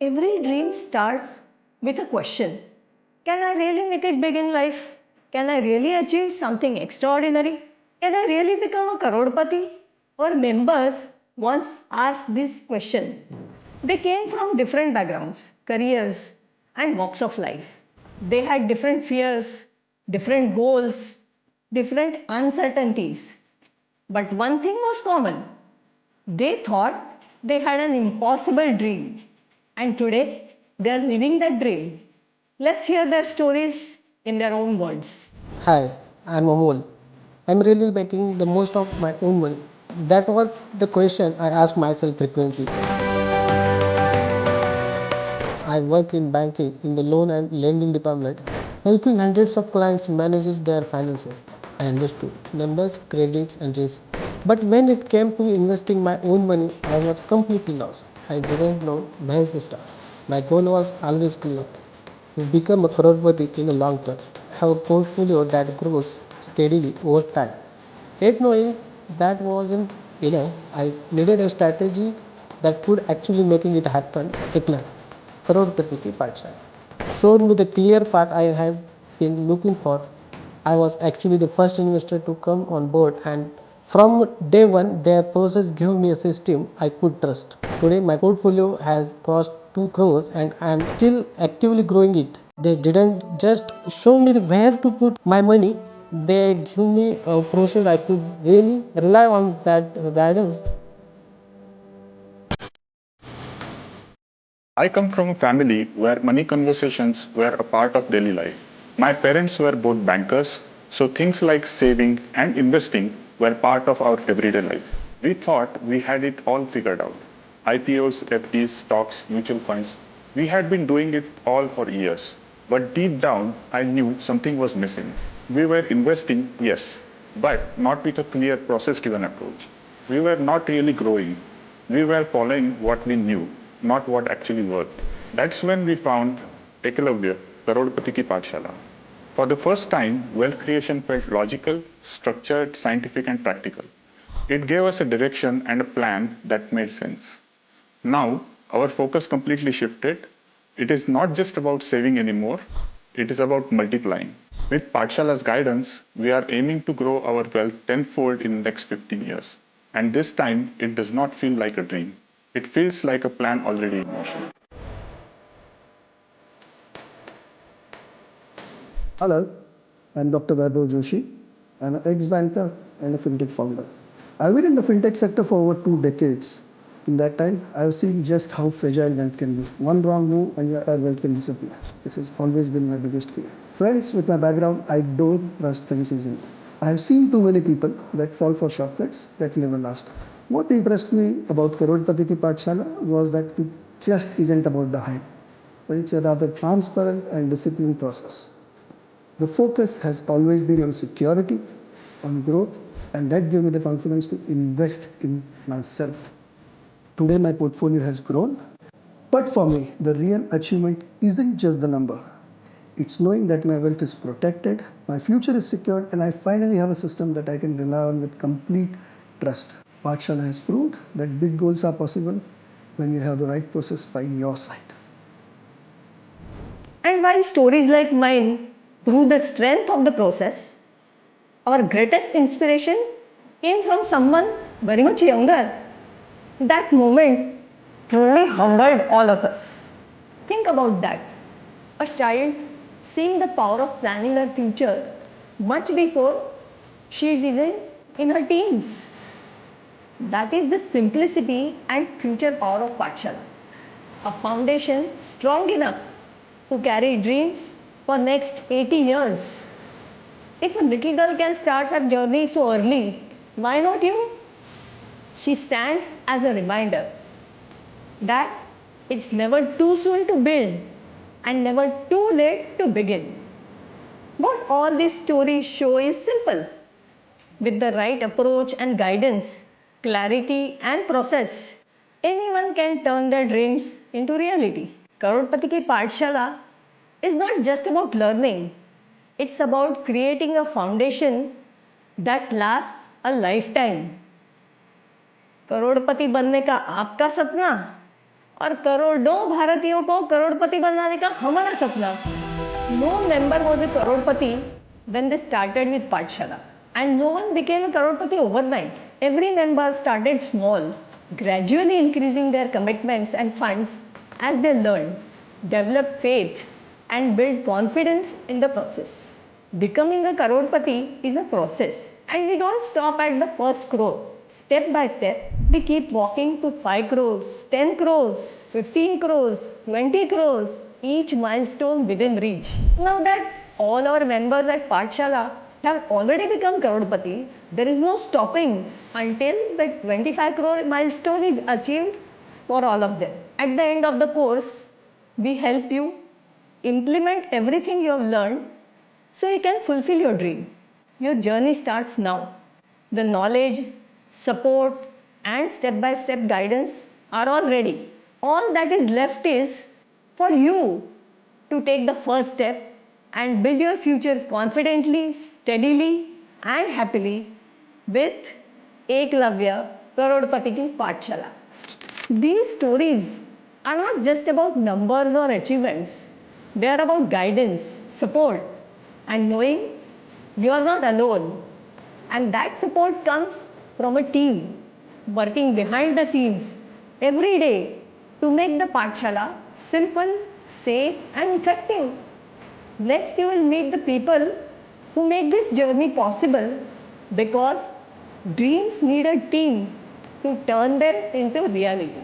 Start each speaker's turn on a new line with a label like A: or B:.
A: Every dream starts with a question. Can I really make it big in life? Can I really achieve something extraordinary? Can I really become a Karodpati? Our members once asked this question. They came from different backgrounds, careers, and walks of life. They had different fears, different goals, different uncertainties. But one thing was common. They thought they had an impossible dream, and today they are living that dream. Let's hear their stories in their own words.
B: Hi, I'm Amol. I'm really making the most of my own money. That was the question I asked myself frequently. I work in banking in the loan and lending department, helping hundreds of clients manage their finances. I understood numbers, credits, and risks. But when it came to investing my own money, I was completely lost. I didn't know where to start. My goal was always clear to become a crorepati in the long term, have a portfolio that grows steadily over time. Yet knowing that wasn't enough, I needed a strategy that could actually making it happen. Declan, Karodpati Ki Pathshala showed me the clear path I have been looking for. I was actually the first investor to come on board, and from day one, their process gave me a system I could trust. Today, my portfolio has crossed 2 crores and I am still actively growing it. They didn't just show me where to put my money, they give me a process I could really rely on that guidance.
C: I come from a family where money conversations were a part of daily life. My parents were both bankers, so things like saving and investing were part of our everyday life. We thought we had it all figured out. IPOs, FDs, stocks, mutual funds. We had been doing it all for years. But deep down, I knew something was missing. We were investing, yes, but not with a clear process driven approach. We were not really growing. We were following what we knew, not what actually worked. That's when we found Ekalavya, Karodpati Ki Pathshala. For the first time, wealth creation felt logical, structured, scientific, and practical. It gave us a direction and a plan that made sense. Now, our focus completely shifted. It is not just about saving anymore, it is about multiplying. With Pathshala's guidance, we are aiming to grow our wealth tenfold in the next 15 years. And this time, it does not feel like a dream. It feels like a plan already in motion.
D: Hello, I'm Dr. Vaibhav Joshi. I'm an ex-banker and a fintech founder. I've been in the fintech sector for over 2 decades. In that time, I've seen just how fragile wealth can be. One wrong move and your wealth can disappear. This has always been my biggest fear. Friends, with my background, I don't trust things easily. I have seen too many people that fall for shortcuts that never last. What impressed me about Karodpati Ki Pathshala was that it just isn't about the hype, but it's a rather transparent and disciplined process. The focus has always been on security, on growth, and that gave me the confidence to invest in myself. Today, my portfolio has grown, but for me, the real achievement isn't just the number. It's knowing that my wealth is protected, my future is secured, and I finally have a system that I can rely on with complete trust. Pathshala has proved that big goals are possible when you have the right process by your side.
A: And while stories like mine prove the strength of the process, our greatest inspiration came from someone very much younger. That moment truly humbled all of us. Think about that. A child seeing the power of planning her future much before she is even in her teens. That is the simplicity and future power of Pathshala. A foundation strong enough to carry dreams for next 80 years. If a little girl can start her journey so early, why not you? She stands as a reminder that it's never too soon to build and never too late to begin. What all these stories show is simple. With the right approach and guidance, clarity and process, anyone can turn their dreams into reality. Karodpati Ki Pathshala is not just about learning, it's about creating a foundation that lasts a lifetime. करोड़पति बनने का आपका सपना और करोड़ों भारतीयों को करोड़पति बनाने का हमारा सपना. No member was a Crorepati when they started with Pathshala. And no one became a Crorepati overnight. Every member started small, gradually increasing their commitments and funds as they learned, developed faith, and built confidence in the process. Becoming a Crorepati is a process, and we don't stop at the first crore. Step by step, we keep walking to 5 crores, 10 crores, 15 crores, 20 crores, each milestone within reach. Now that all our members at Pathshala have already become Karodpati, there is no stopping until the 25 crore milestone is achieved for all of them. At the end of the course, we help you implement everything you have learned so you can fulfill your dream. Your journey starts now. The knowledge, support, and step by step guidance are all ready. All that is left is for you to take the first step and build your future confidently, steadily, and happily with Eklavya Karodpati Ki Pathshala. These stories are not just about numbers or achievements, they are about guidance, support, and knowing you are not alone. And that support comes from a team working behind the scenes every day to make the Pathshala simple, safe, and effective. Next, you will meet the people who make this journey possible because dreams need a team to turn them into reality.